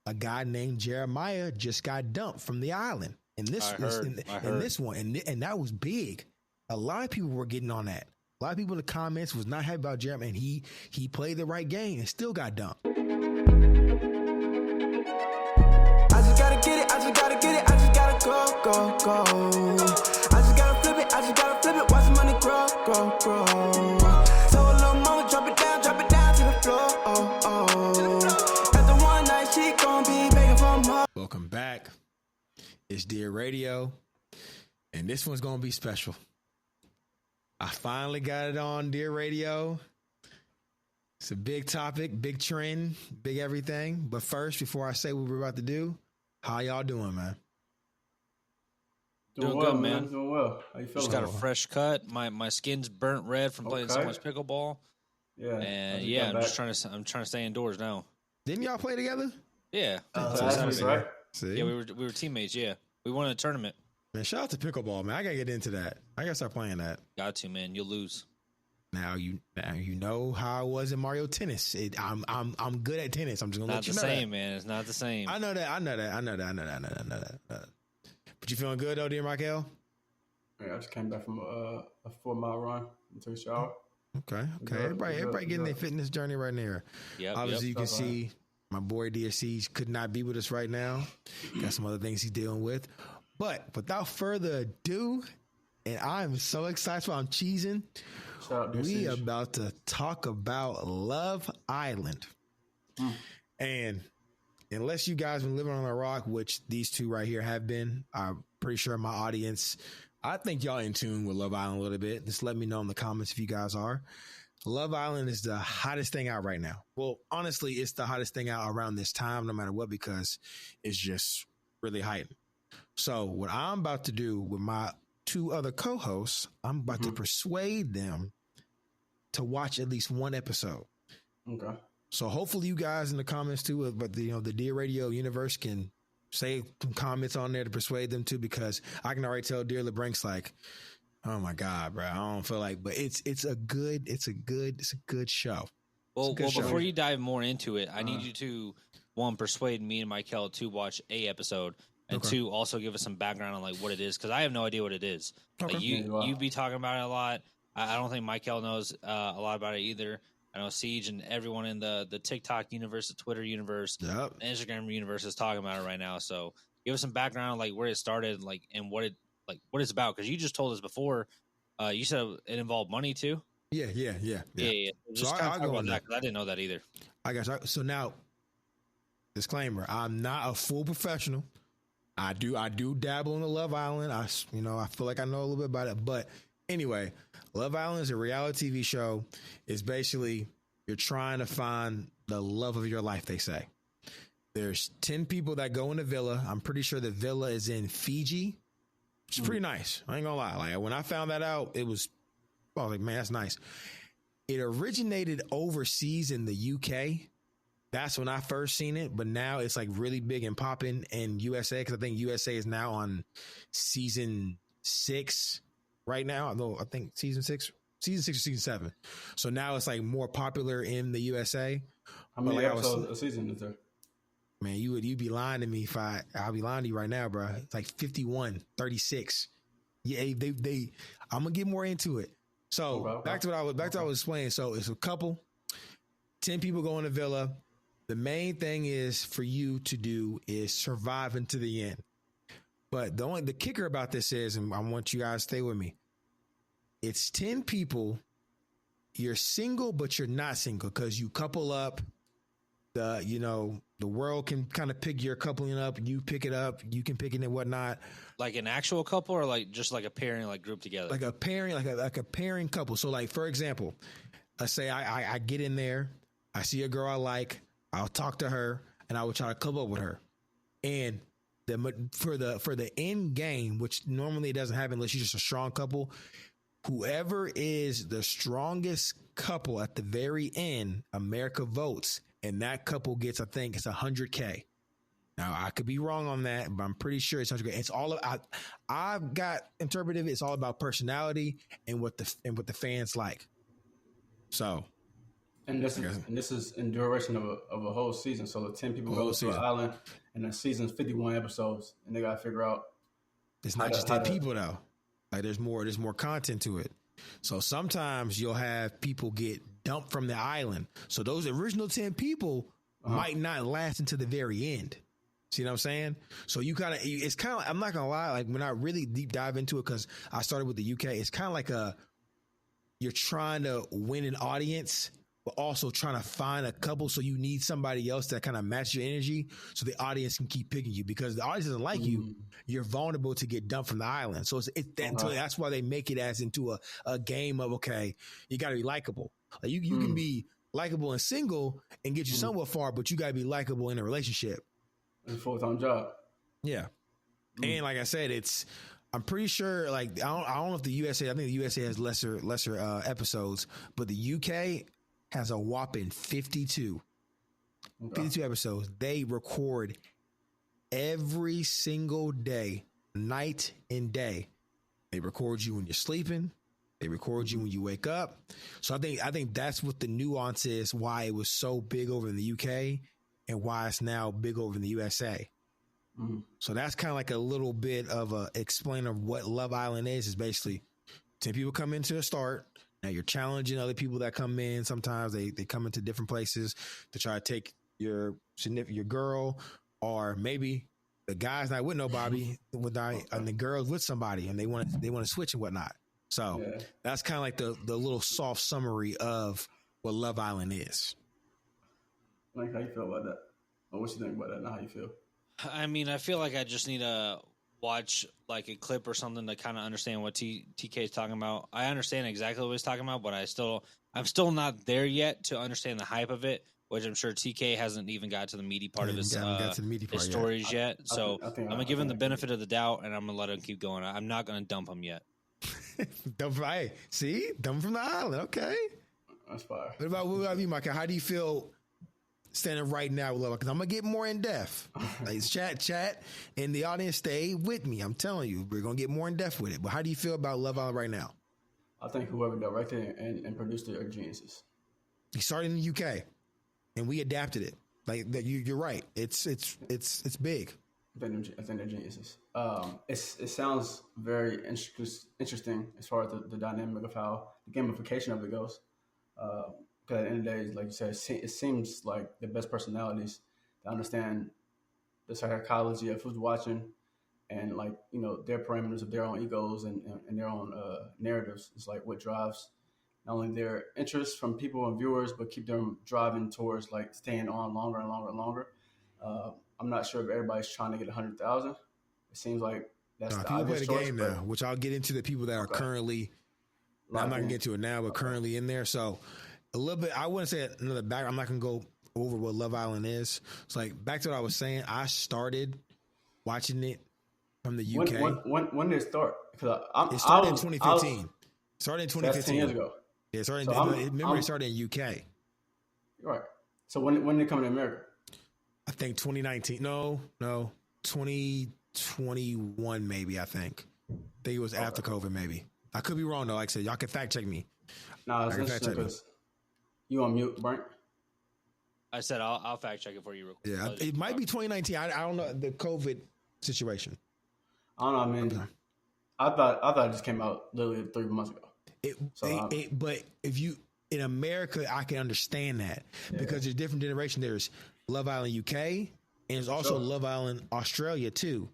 a guy named Jeremiah just got dumped from the island. In this one, and that was big. A lot of people were getting on that. A lot of people in the comments was not happy about Jeremiah, and he played the right game and still got dumped. I just gotta get it, I just gotta get it, I just gotta go. I just gotta flip it, watch the money grow. So a little mama, drop it down to the floor. After one night, she gon' be begging for more. Welcome back. It's Dear Radio, and this one's gonna be special. I finally got it on Dear Radio. It's a big topic, big trend, big everything. But first, before I say what we're about to do, how y'all doing, man? Doing well, good, man. Doing well. How you feeling? Just got a fresh cut. My skin's burnt red from playing so much pickleball. Yeah, and I'm trying to stay indoors now. Didn't y'all play together? Yeah, right? See? Yeah, we were teammates. Yeah, we won a tournament. Man, shout out to pickleball, man. I gotta get into that. I gotta start playing that. Got to, man. You'll lose. Now you know how I was in Mario Tennis. I'm good at tennis. I'm just gonna let you know. Not the same, man. It's not the same. I know that. But you feeling good though, dear Michael? Yeah, I just came back from a 4-mile run and took a shower. Okay. Everybody getting their fitness journey right there. Yeah. Obviously, you can see my boy DSC could not be with us right now. Got some other things he's dealing with. But without further ado, and I'm so excited, I'm cheesing. We about to talk about Love Island. And unless you guys been living on a rock, which these two right here have been, I'm pretty sure my audience, I think y'all in tune with Love Island a little bit. Just let me know in the comments if you guys are. Love Island is the hottest thing out right now. Well, honestly, it's the hottest thing out around this time, no matter what, because it's just really heightened. So what I'm about to do with my two other co-hosts, I'm about to persuade them to watch at least one episode. Okay. So hopefully you guys in the comments too, but the Dear Radio universe can say some comments on there to persuade them too, because I can already tell Dear LeBrank's like, oh my God, bro, I don't feel like, but it's a good show. Well, before you dive more into it, I need you to, one, persuade me and Michael to watch a episode. And two, also give us some background on like what it is, because I have no idea what it is. Okay. Like you be talking about it a lot. I don't think Michael knows a lot about it either. I know Siege and everyone in the TikTok universe, the Twitter universe, the Instagram universe is talking about it right now. So give us some background on like where it started, like and what it's about. Because you just told us before, you said it involved money too. Yeah. Just so I'll go about that because I didn't know that either. I guess so. Now, disclaimer: I'm not a full professional. I do dabble in the Love Island. I feel like I know a little bit about it. But anyway, Love Island is a reality TV show. It's basically you're trying to find the love of your life, they say. There's 10 people that go in the villa. I'm pretty sure the villa is in Fiji, which is pretty nice. I ain't gonna lie. Like when I found that out, I was like, man, that's nice. It originated overseas in the UK. That's when I first seen it, but now it's like really big and popping in USA, because I think USA is now on season 6 right now. I think season 6 or season 7. So now it's like more popular in the USA. How many episodes a season is there? Man, you'd be lying to me if I'll be lying to you right now, bro. It's like 51, 36. Yeah, I'm gonna get more into it. So back to what I was explaining. So it's a couple, 10 people go in the villa. The main thing is for you to do is survive into the end. But the kicker about this is, and I want you guys to stay with me, it's 10 people. You're single, but you're not single because you couple up. The world can kind of pick your coupling up. You pick it up. You can pick it and whatnot. Like an actual couple, or like just like a pairing, like group together. Like a pairing, like a pairing couple. So, like for example, let's say I get in there. I see a girl I like. I'll talk to her and I will try to couple up with her. And for the end game, which normally doesn't happen unless you're just a strong couple, whoever is the strongest couple at the very end, America votes, and that couple gets, I think it's $100K. Now I could be wrong on that, but I'm pretty sure it's $100K. It's all I've got interpreted. It's all about personality and what the fans like. So And this is in duration of a whole season. So the 10 people go to an island, and the season's 51 episodes, and they got to figure out. It's not just 10 people though. Like there's more content to it. So sometimes you'll have people get dumped from the island. So those original 10 people might not last until the very end. See what I'm saying? So it's kind of, I'm not gonna lie, like when I really deep dive into it, because I started with the UK, it's kind of like you're trying to win an audience, but also trying to find a couple. So you need somebody else that kind of match your energy, so the audience can keep picking you, because the audience doesn't like you. You're vulnerable to get dumped from the island. So that's why they make it as into a game of, okay, you got to be likable. Like you can be likable and single and get you somewhat far, but you got to be likable in a relationship. It's a full-time job. Yeah. And like I said, I'm pretty sure, like, I don't know if the USA, I think the USA has lesser episodes, but the UK has a whopping 52 episodes. They record every single day, night and day. They record you when you're sleeping. They record you when you wake up. So I think that's what the nuance is, why it was so big over in the UK and why it's now big over in the USA. So that's kind of like a little bit of a explainer of what Love Island is basically 10 people come into the start. Now you're challenging other people that come in. Sometimes they come into different places to try to take your girl, or maybe the guy's not with nobody, and the girl's with somebody, and they want to switch and whatnot. So that's kind of like the little soft summary of what Love Island is. Like, how you feel about that? Or what you think about that and how you feel? I mean, I feel like I just need to watch like a clip or something to kind of understand what TK is talking about. I understand exactly what he's talking about, but I'm still not there yet to understand the hype of it, which I'm sure TK hasn't even got to the meaty part of his stories yet. So I'm going to give him the benefit of the doubt, and I'm going to let him keep going. I'm not going to dump him yet. Dump from the island. Okay. That's fire. What about you, Mike? How do you feel standing right now with Love? Because I'm going to get more in depth. Like, chat, and the audience stay with me. I'm telling you, we're going to get more in depth with it. But how do you feel about Love Island right now? I think whoever directed it and produced it are geniuses. He started in the UK, and we adapted it. Like that, you're right. It's big. I think they're geniuses. It sounds very interesting as far as the dynamic of how the gamification of it goes. Because at the end of the day, like you said, it seems like the best personalities to understand the psychology of who's watching, and like, you know, their parameters of their own egos and their own narratives is like what drives not only their interest from people and viewers, but keep them driving towards like staying on longer and longer and longer. I'm not sure if everybody's trying to get 100,000. It seems like that's the people play the choice, game now, which I'll get into the people that are currently. I'm not gonna get to it now, but currently in there. So a little bit. I wouldn't say another back. I'm not gonna go over what Love Island is. It's like back to what I was saying. I started watching it from the UK. When did it start? Because it started in 2015. Started in 2015. That's 10 years ago. Yeah, it started. It started in UK. Right. So when did it come to America? I think 2019. No, 2021 maybe. I think it was after COVID. Maybe I could be wrong though. Like I said, y'all can fact check me. No, it's interesting because you on mute, Brent. I said I'll fact check it for you real quick. Yeah, it might be 2019. I don't know the COVID situation. I don't know. I mean, I thought it just came out literally 3 months ago. But if you in America, I can understand that because there's different generations. There's Love Island UK, and there's also Love Island Australia too.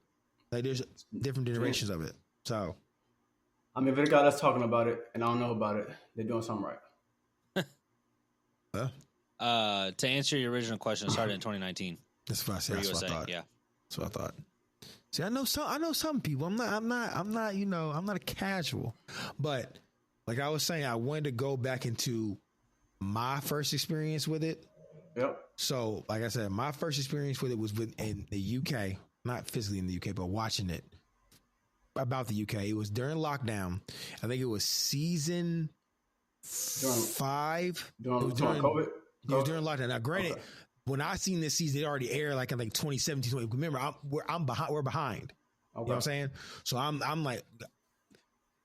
Like there's different generations of it. So, I mean, if they got us talking about it and I don't know about it, they're doing something right. To answer your original question, it started in 2019. That's what I said. That's what I thought. Yeah, that's what I thought. See, I know some people. I'm not. You know, I'm not a casual, but like I was saying, I wanted to go back into my first experience with it. Yep. So, like I said, my first experience with it was in the UK, not physically in the UK, but watching it about the UK. It was during lockdown. I think it was season 5. During COVID? It was during lockdown. Now, granted, when I seen this season, it already aired like in 2017. Remember, I'm behind. We're behind. Okay. You know what I'm saying? So I'm like,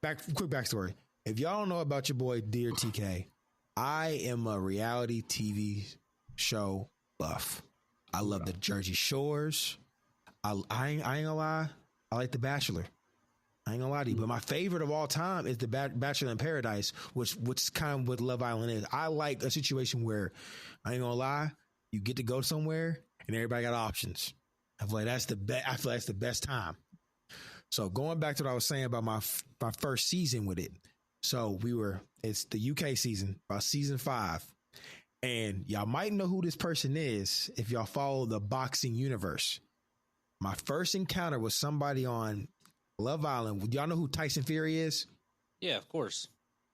quick backstory. If y'all don't know about your boy, Dear TK, I am a reality TV show buff. I love the Jersey Shores. I ain't gonna lie. I like The Bachelor. I ain't gonna lie to you, but my favorite of all time is The Bachelor in Paradise, which is kind of what Love Island is. I like a situation where, I ain't gonna lie, you get to go somewhere and everybody got options. I feel like that's the best. I feel like that's the best time. So going back to what I was saying about my first season with it. So it's the UK season, about season 5. And y'all might know who this person is if y'all follow the boxing universe. My first encounter was somebody on Love Island. Y'all know who Tyson Fury is? Yeah, of course.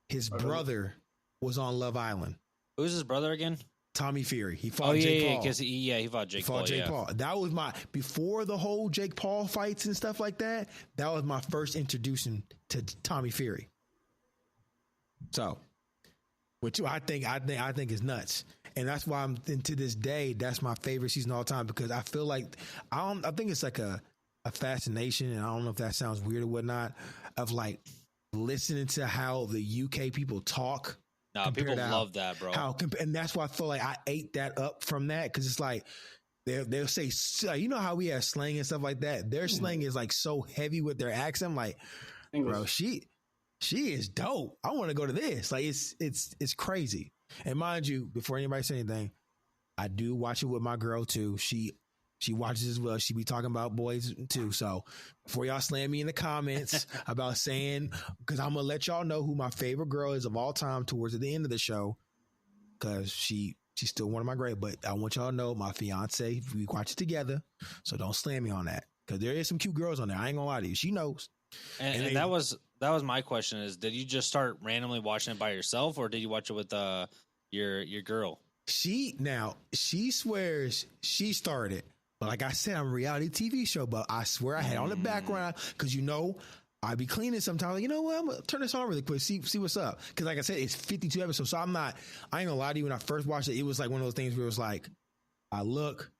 His brother was on Love Island. Who's his brother again? Tommy Fury. He fought Jake Paul. Because he fought Jake Paul. Jake Paul. That was before the whole Jake Paul fights and stuff like that. That was my first introduction to Tommy Fury. So, which I think is nuts. And that's why to this day, that's my favorite season of all time, because I feel like, I think it's like a fascination, and I don't know if that sounds weird or whatnot, of like listening to how the UK people talk. No, people love that, bro. And that's why I feel like I ate that up from that, because it's like they'll say, you know how we have slang and stuff like that. Their slang is like so heavy with their accent. I'm like, English. Bro, she is dope. I want to go to this. Like it's crazy. And mind you, before anybody say anything, I do watch it with my girl too. She watches as well. She be talking about boys too. So before y'all slam me in the comments about saying, because I'm gonna let y'all know who my favorite girl is of all time towards the end of the show, because she's still one of my great. But I want y'all to know my fiance, we watch it together, so don't slam me on that, because there is some cute girls on there. I ain't gonna lie to you. She knows. And that was my question: is did you just start randomly watching it by yourself, or did you watch it with your girl? She swears she started. But like I said, I'm a reality TV show, but I swear I had on the background, because I be cleaning sometimes. Like, you know what? I'm gonna turn this on really quick, see what's up. Because like I said, it's 52 episodes, so I ain't gonna lie to you. When I first watched it, it was like one of those things where it was like, I look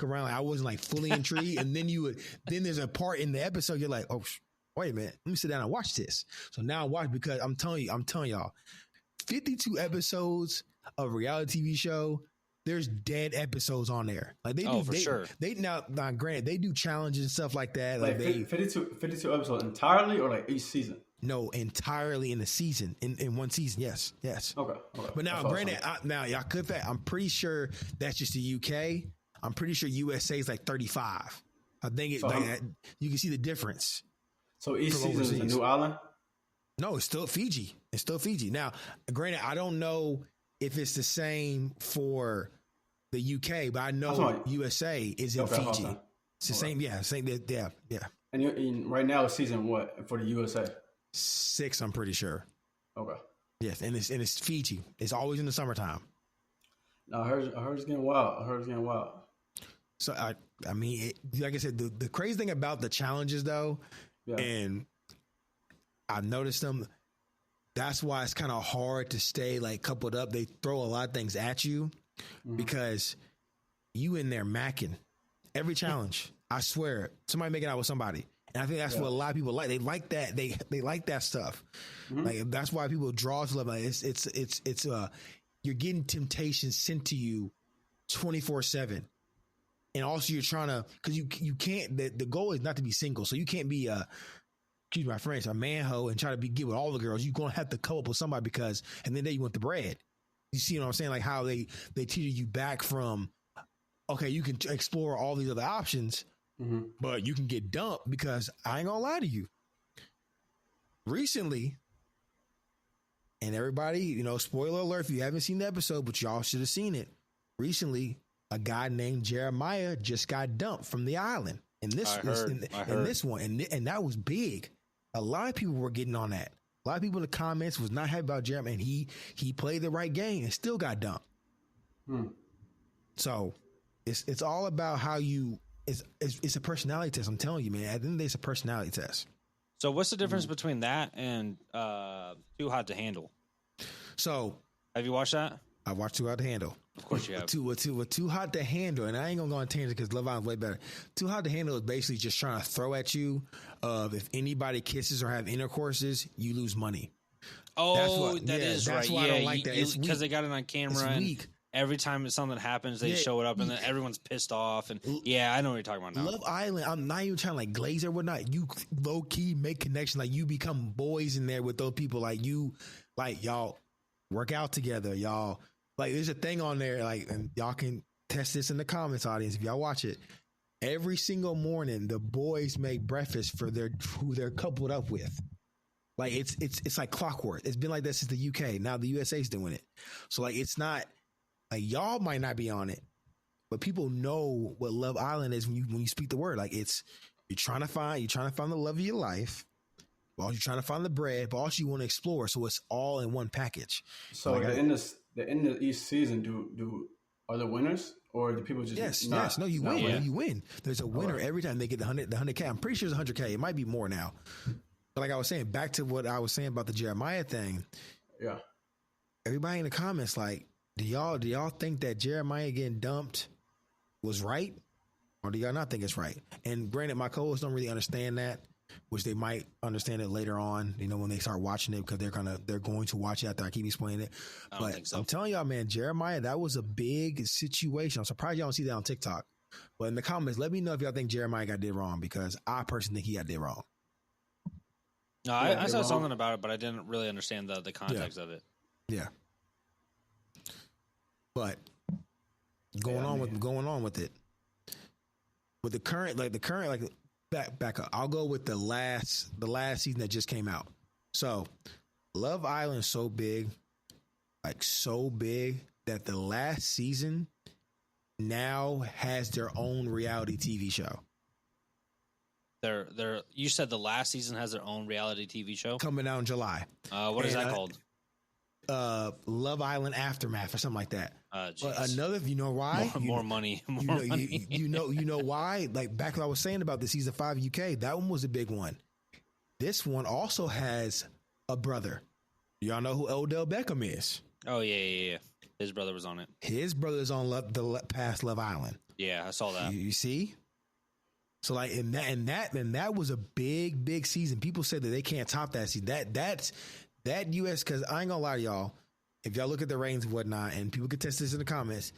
around, like I wasn't like fully intrigued, and then then there's a part in the episode you're like, oh, wait a minute, let me sit down and watch this. So now I watch, because I'm telling y'all, 52 episodes of a reality TV show. There's dead episodes on there. Like they do, sure. They now granted, they do challenges and stuff like that. Like 52 episodes entirely, or like each season? No, entirely in the season, in one season. Yes. Okay. But now, granted, y'all could fact. I'm pretty sure that's just the UK. I'm pretty sure USA is like 35. I think you can see the difference. So each season is a new island? No, it's still Fiji. Now, granted, I don't know if it's the same for the UK, but I know USA is in Fiji. It's the same, yeah. And right now it's season what for the USA? 6, I'm pretty sure. Okay. Yes, and it's Fiji. It's always in the summertime. No, I heard it's getting wild. So I mean, like I said, the crazy thing about the challenges though, and I've noticed them. That's why it's kind of hard to stay like coupled up. They throw a lot of things at you because you in there macking every challenge. I swear, somebody making out with somebody, and I think that's what a lot of people like. They like that. They like that stuff. Like that's why people draw to love. Like it's you're getting temptations sent to you 24/7, and also you're trying to, because you can't. The goal is not to be single, so you can't be excuse my French, a man-ho and try to get with all the girls. You're going to have to couple up with somebody, because, and then you want the bread. You see what I'm saying? Like how they teeter you back from, okay, you can explore all these other options, but you can get dumped, because I ain't going to lie to you. Recently, and everybody, spoiler alert if you haven't seen the episode, but y'all should have seen it. Recently, a guy named Jeremiah just got dumped from the island. In this one, and that was big. A lot of people were getting on that. A lot of people in the comments was not happy about Jeremy, and he played the right game and still got dumped. So it's all about how you. It's a personality test. I'm telling you, man. At the end of the day, it's a personality test. So what's the difference between that and Too Hot to Handle? So have you watched that? I watched Too Hot to Handle. Of course you have. Too Hot to Handle, and I ain't gonna go on tangent because Love Island's way better. Too Hot to Handle is basically just trying to throw at you if anybody kisses or have intercourses, you lose money. Oh, that's that's right. why I don't like that. It's because they got it on camera. And weak. every time something happens, they show it up, and then everyone's pissed off. And I know what you're talking about now. Love Island. I'm not even trying to like glaze or whatnot. You low key make connection. Like you become boys in there with those people. Like you, like y'all work out together. Y'all like there's a thing on there. Like and y'all can test this in the comments, audience, if y'all watch it. Every single morning, the boys make breakfast for who they're coupled up with. Like it's like clockwork. It's been like that since the UK. Now the USA's doing it. So like it's not like y'all might not be on it, but people know what Love Island is when you speak the word. Like you're trying to find the love of your life, but also you're trying to find the bread, but also you want to explore. So it's all in one package. So like the end of each season, are the winners or do people just yes no you win. Yeah. You win. There's a winner every time they get the 100K. I'm pretty sure it's 100K. It might be more now. But like I was saying, back to what I was saying about the Jeremiah thing. Yeah. Everybody in the comments, like, do y'all think that Jeremiah getting dumped was right? Or do y'all not think it's right? And granted, my co-hosts don't really understand that, which they might understand it later on, when they start watching it, because they're going to watch it after I keep explaining it. But think so. I'm telling y'all, man, Jeremiah, that was a big situation. I'm surprised y'all don't see that on TikTok. But in the comments, let me know if y'all think Jeremiah got did wrong, because I personally think he got did wrong. No, I saw something about it, but I didn't really understand the context of it. Yeah. But going on with it. With the current back up. I'll go with the last season that just came out. So Love Island is so big that the last season now has their own reality TV show. You said the last season has their own reality TV show coming out in July. What is that called? Love Island Aftermath or something like that. But you know why? More money. You know why? Like back when I was saying about the season 5 UK, that one was a big one. This one also has a brother. Y'all know who Odell Beckham is? Oh yeah. His brother was on it. His brother's on the past Love Island. Yeah, I saw that. You see? So like and that was a big season. People said that they can't top that season. That US, because I ain't gonna lie to y'all, if y'all look at the ratings and whatnot, and people can test this in the comments,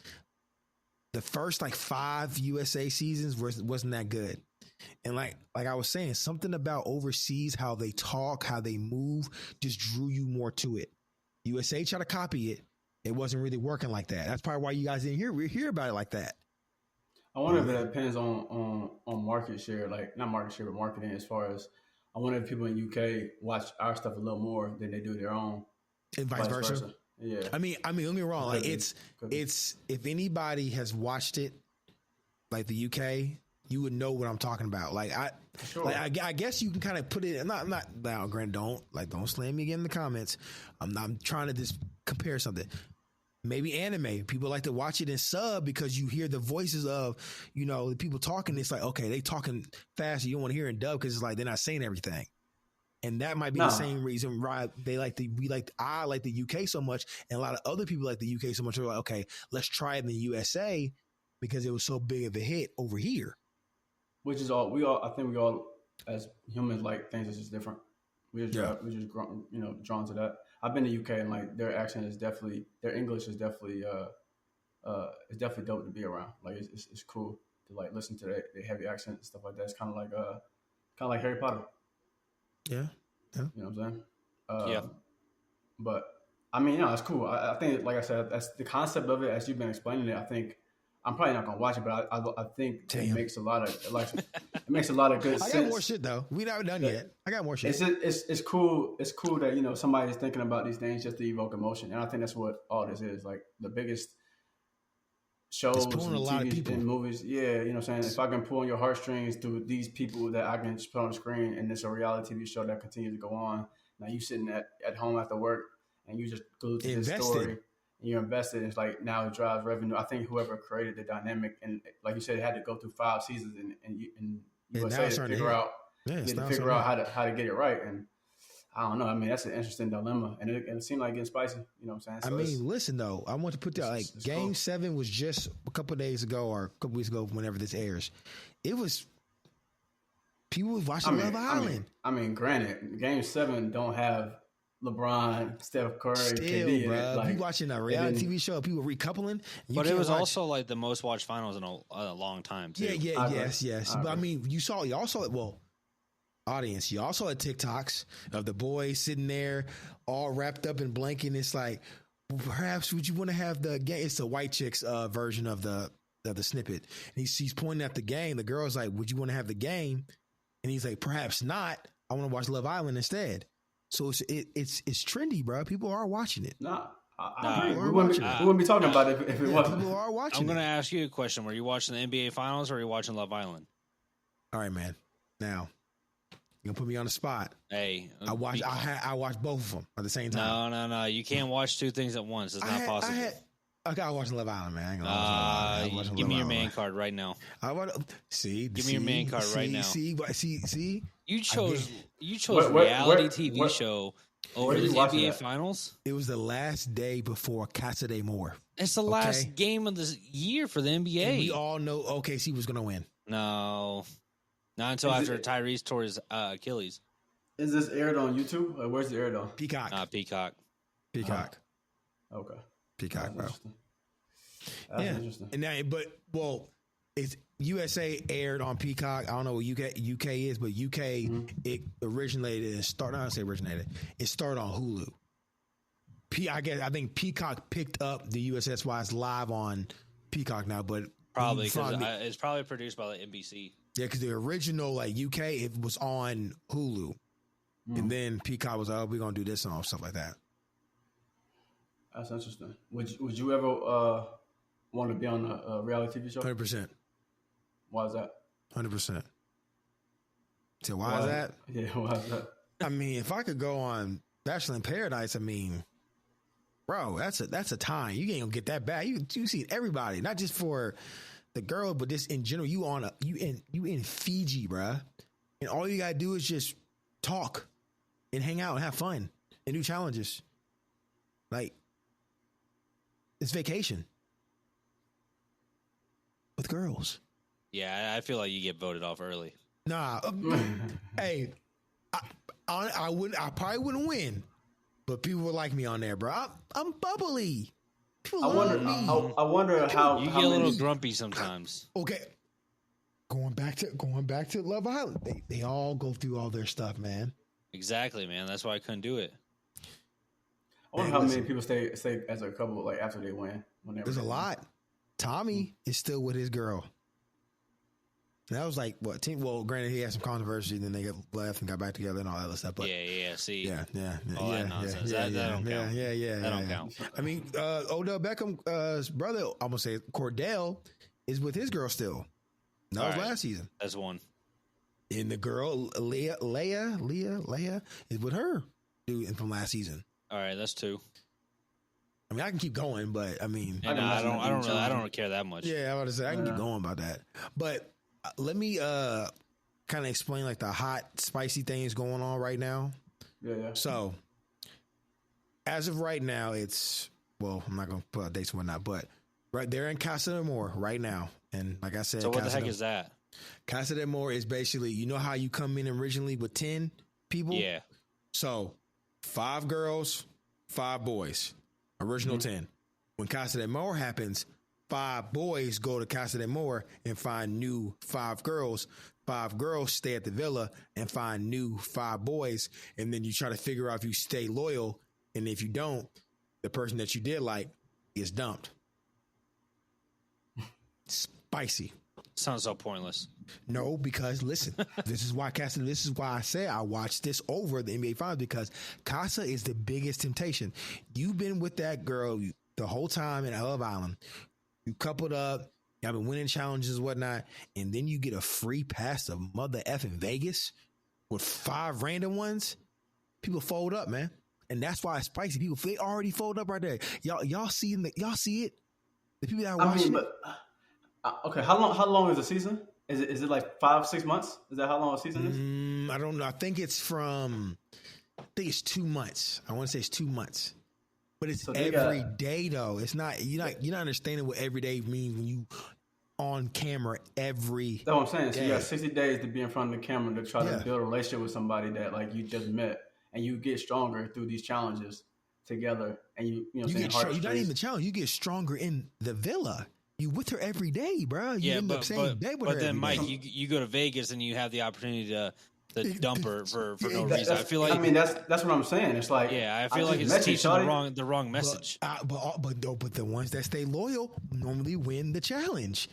the first like 5 USA seasons wasn't that good. And like I was saying, something about overseas, how they talk, how they move, just drew you more to it. USA tried to copy it. It wasn't really working like that. That's probably why you guys didn't hear about it like that. I wonder if it depends on market share, like not market share, but marketing. As far as I wonder if people in UK watch our stuff a little more than they do their own, and vice versa. Yeah, I mean, don't get me wrong. Like it's if anybody has watched it, like the UK, you would know what I'm talking about. Like I guess you can kind of put it. Not now, Grant. Don't slam me again in the comments. I'm trying to just compare something. Maybe anime. People like to watch it in sub because you hear the voices of, the people talking. It's like, okay, they talking fast. You don't want to hear it in dub because it's like they're not saying everything. And that might be the same reason why I like the UK so much, and a lot of other people like the UK so much. They're like, okay, let's try it in the USA because it was so big of a hit over here. Which is I think we all as humans like things that's just different. We're just drawn to that. I've been to UK and like their accent is definitely, their English is definitely dope to be around. Like it's cool to like listen to their heavy accent and stuff like that. It's kind of like Harry Potter. Yeah. You know what I'm saying? Yeah. But I mean, it's cool. I think, like I said, that's the concept of it as you've been explaining it. I think I'm probably not gonna watch it, but I think it makes a lot of good sense. I got more shit though. We not done yet. I got more shit. It's cool. It's cool that somebody's thinking about these things just to evoke emotion, and I think that's what all this is. Like the biggest shows and TV and movies. Yeah, you know what I'm saying? If I can pull on your heartstrings through these people that I can put on the screen, and it's a reality TV show that continues to go on. Now you sitting at home after work and you just glued to this story. You're invested. It's like now it drives revenue. I think whoever created the dynamic, and like you said, it had to go through 5 seasons and USA to figure out how to get it right. And I don't know. I mean, that's an interesting dilemma, and it seemed like getting spicy. You know what I'm saying? So listen though, I want to put that Game 7 was just a couple of days ago or a couple weeks ago, whenever this airs. It was people was watching Love Island. I mean, granted, Game 7 don't have LeBron, Steph Curry, Still, KD. bro, Like, you watching a reality TV show, people recoupling. But it was also like the most watched finals in a long time too. Yeah, yes. But I mean, you also saw it. Well, audience, you also had TikToks of the boys sitting there all wrapped up in blanket. It's like, perhaps would you want to have the game? It's the white chick's version of the snippet. And he's pointing at the game. The girl's like, would you want to have the game? And he's like, perhaps not. I want to watch Love Island instead. So it's trendy, bro. People are watching it. Nah, I agree. We wouldn't be talking about it if it wasn't. People are watching. I'm going to ask you a question. Were you watching the NBA Finals or were you watching Love Island? All right, man. Now, you're going to put me on the spot. Hey. I watched both of them at the same time. No. You can't watch two things at once. It's not possible. I got watching Love Island, man. I ain't gonna give me your man card right now. Give me your man card right now. See. You chose reality TV show over the NBA Finals. It was the last day before Casa de Amor. It's the last game of the year for the NBA. And we all know OKC was going to win. No, not until after Tyrese tore his Achilles. Is this aired on YouTube? Or where's it aired on? Peacock. Peacock. Okay. Peacock, bro. That's interesting. And it's USA aired on Peacock. I don't know what UK is, but UK it originated. It started on Hulu. I think Peacock picked up the USSY's live on Peacock now, but probably because it's probably produced by the NBC. Yeah, because the original UK it was on Hulu, and then Peacock was like, we're gonna do this and all stuff like that. That's interesting. Would you ever want to be on a reality TV show? 100%. Why is that? 100%. So why is that? Yeah, why is that? I mean, if I could go on Bachelor in Paradise, I mean, bro, that's a time. You ain't gonna get that back. You see everybody, not just for the girl, but just in general. You in Fiji, bro, and all you gotta do is just talk and hang out and have fun and do challenges. Like, it's vacation with girls. Yeah, I feel like you get voted off early. Nah, hey, I wouldn't. I probably wouldn't win, but people would like me on there, bro. I'm bubbly. People love me. I wonder how you get a little grumpy sometimes. Okay, going back to Love Island, they all go through all their stuff, man. Exactly, man. That's why I couldn't do it. I wonder how many people stay as a couple like after they win. There's a lot. Tommy is still with his girl. And that was like what? Well, granted, he had some controversy, then they left and got back together and all that other stuff. But see, all that nonsense. That don't count. That don't count. I mean, Odell Beckham's brother, I'm gonna say Cordell, is with his girl still. That was last season. That's one. And the girl Leia is with her dude from last season. All right, that's two. I mean, I can keep going, but I mean, I don't care that much. Yeah, I was about to say I can keep going about that, but let me kind of explain like the hot, spicy things going on right now. Yeah. So, as of right now, I'm not gonna put out dates and whatnot, but right there in Casa de Amor right now, and like I said, so what the heck is that? Casa de Amor is basically, you know how you come in originally with 10 people? Yeah. So 5 girls, 5 boys. Original 10. When Casa de Amor happens, 5 boys go to Casa de Amor and find new 5 girls. 5 girls stay at the villa and find new 5 boys. And then you try to figure out if you stay loyal. And if you don't, the person that you did like is dumped. Spicy. Sounds so pointless. No, because listen, this is why I say I watched this over the NBA Finals, because Casa is the biggest temptation. You've been with that girl the whole time in Love Island. You coupled up, y'all been winning challenges and whatnot, and then you get a free pass to mother effing Vegas with 5 random ones. People fold up, man. And that's why it's spicy. People, they already fold up right there. Y'all see it? The people that are watching it. Okay, how long is the season? Is it like 5-6 months? Is that how long a season is? I don't know. I think it's 2 months. I want to say it's 2 months, but it's every day though. It's not. You're not understanding what every day means when you on camera every. That's what I'm saying. So you got 60 days to be in front of the camera to try to build a relationship with somebody that like you just met, and you get stronger through these challenges together. And you get you're not even the challenge. You get stronger in the villa. You with her every day, bro. You end up saying day with her. But then, Mike, day. you go to Vegas and you have the opportunity to dump her for no reason. I feel like that's what I'm saying. It's like I feel like it's teaching the wrong message. But the ones that stay loyal normally win the challenge.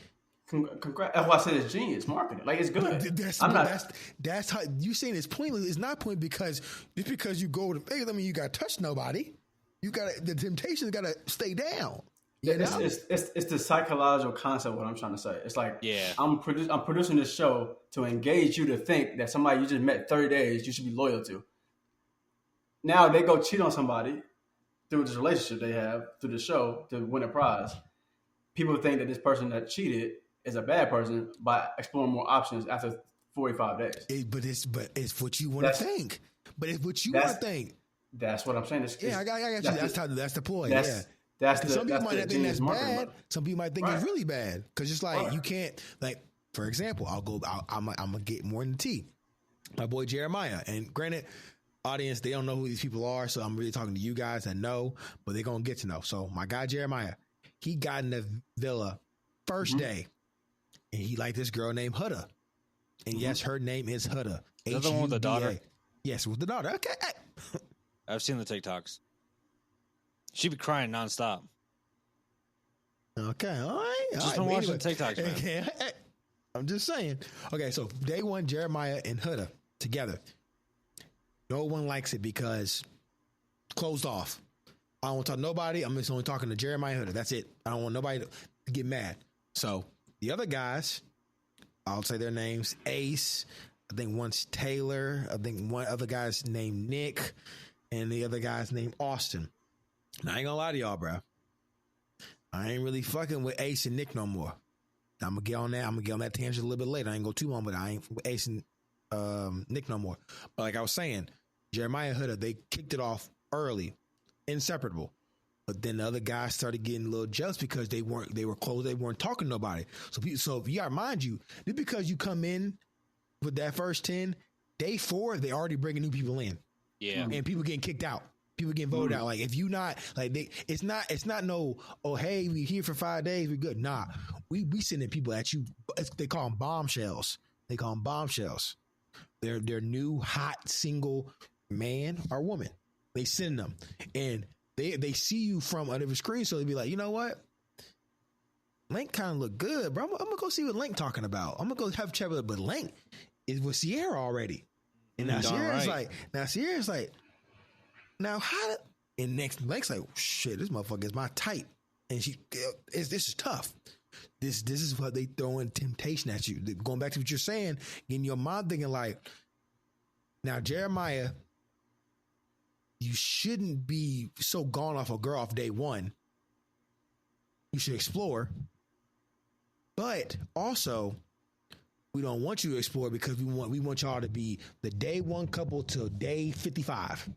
Congrats. That's why I said it's genius marketing. Like, it's good. That's how you saying it's pointless. It's not pointless because just because you go to Vegas, I mean, you got to touch nobody. The temptation's got to stay down. It's the psychological concept. What I'm trying to say, it's like I'm producing this show to engage you to think that somebody you just met 30 days you should be loyal to. Now they go cheat on somebody through this relationship they have through the show to win a prize. People think that this person that cheated is a bad person by exploring more options after 45 days. But it's what you want to think. But it's what you want to think. That's what I'm saying. I got you. That's the ploy. Some people might think that's bad. Some people might think it's really bad because it's like you can't. Like, for example, I'm gonna get more into tea. My boy Jeremiah, and granted, audience, they don't know who these people are, so I'm really talking to you guys that know, but they're gonna get to know. So my guy Jeremiah, he got in the villa first day, and he liked this girl named Huda, and yes, her name is Huda. Is that the one with the daughter? Yes, with the daughter. Okay. I've seen the TikToks. She be crying nonstop. Okay, all right. Just from watching TikToks, man. Okay. I'm just saying. Okay, so day one, Jeremiah and Huda together. No one likes it because closed off. I don't want to talk to nobody. I'm just only talking to Jeremiah and Huda. That's it. I don't want nobody to get mad. So the other guys, I'll say their names. Ace. I think one's Taylor. I think one other guy's named Nick. And the other guy's named Austin. Now, I ain't gonna lie to y'all, bro. I ain't really fucking with Ace and Nick no more. I'm gonna get on that. I'm gonna get on that tangent a little bit later. I ain't go too long, but I ain't with Ace and Nick no more. But like I was saying, Jeremiah and Huda, they kicked it off early, inseparable. But then the other guys started getting a little jealous because they were close. They weren't talking to nobody. So if you gotta mind you, just because you come in with that first 10, day 4, they already bringing new people in. Yeah, and people getting kicked out. People getting voted out. Like, if you not like it's not no, oh, hey, we here for 5 days, we good. Nah, we sending people at you. They call them bombshells. They're new hot single man or woman. They send them, and they see you from under the screen, so they be like, you know what, Link kind of look good, bro. I'm gonna go see what Link talking about. I'm gonna go have a chat with her, but Link is with Sierra already, and now Sierra's like. Now, how? And next, Link's like, shit, this motherfucker is my type, and this is tough. This is what they throwing temptation at you. Going back to what you're saying, in your mind thinking like, now Jeremiah, you shouldn't be so gone off a girl off day one. You should explore, but also we don't want you to explore because we want y'all to be the day one couple till day 55.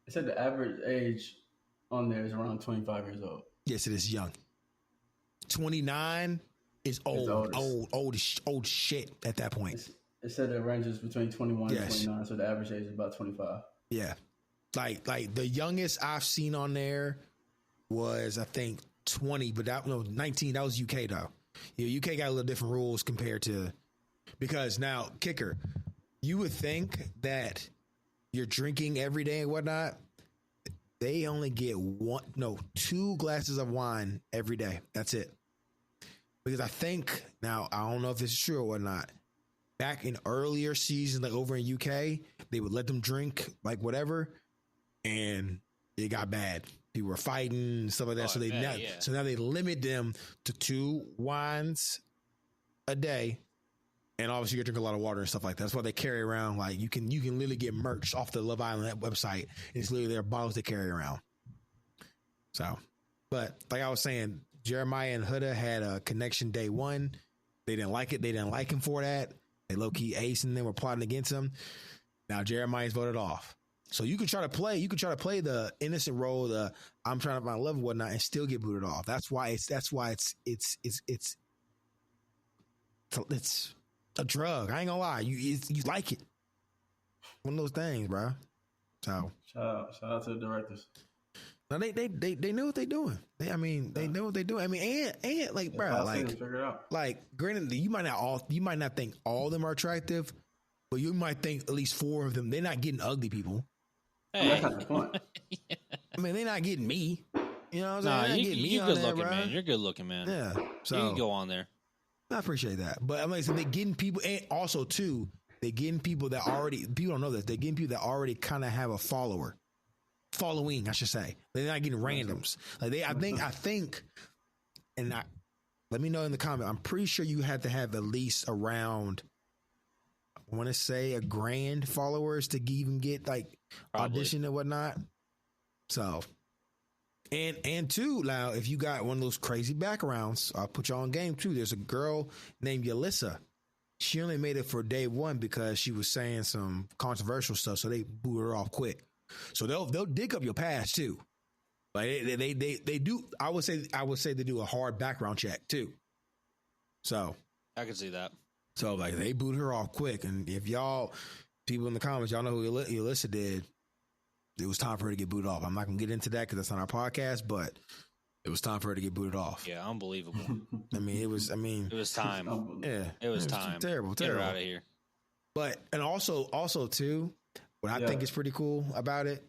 It said the average age on there is around 25 years old. Yes, it is young. 29 is old shit at that point. It said it ranges between 21 and 29, so the average age is about 25. Yeah. Like the youngest I've seen on there was, I think, 20, but 19. That was UK though. Yeah, UK got a little different rules compared to, because now, kicker, you would think that you're drinking every day and whatnot, they only get 2 glasses of wine every day. That's it. Because I think, now, I don't know if this is true or whatnot, back in earlier seasons, like over in UK, they would let them drink like whatever, and it got bad. People were fighting and stuff like that. So now they limit them to 2 wines a day. And obviously you drink a lot of water and stuff like that. That's why they carry around, like, you can literally get merch off the Love Island website. And it's literally their bottles they carry around. So, but like I was saying, Jeremiah and Huda had a connection day one. They didn't like it. They didn't like him for that. They low-key Ace and them were plotting against him. Now Jeremiah's voted off. So you could try to play the innocent role, the I'm trying to find love and whatnot, and still get booted off. That's why it's a drug. I ain't gonna lie. You like it. one of those things, bro. So shout out to the directors. No, they know what they're doing. They know what they're doing. I mean, and like, bro, like, granted, you might not think all of them are attractive, but you might think at least 4 of them. They're not getting ugly people. Hey. That's not the point. Yeah. I mean, they're not getting me. You know what Nah, I'm saying? you're good looking, man. You're good looking, man. Yeah, so you can go on there. I appreciate that, but I'm like, so they're getting people, and also too, they're getting people that already. People don't know this. They're getting people that already kind of have a following, I should say. They're not getting randoms. Like I think, and let me know in the comment. I'm pretty sure you had to have at least around, I want to say, 1,000 followers to even get like audition and whatnot. So, and two, now if you got one of those crazy backgrounds, I'll put you on game too. There's a girl named Yalissa. She only made it for day 1 because she was saying some controversial stuff, so they booed her off quick. So they'll dig up your past too. Like they do. I would say they do a hard background check too. So I can see that. So like they boot her off quick, and if y'all people in the comments, y'all know who Yalissa did, it was time for her to get booted off. I'm not gonna get into that because that's on our podcast, but it was time for her to get booted off. Yeah, unbelievable. It was time. Yeah, it was time. Terrible. Get her out of here. But and also too. What I think is pretty cool about it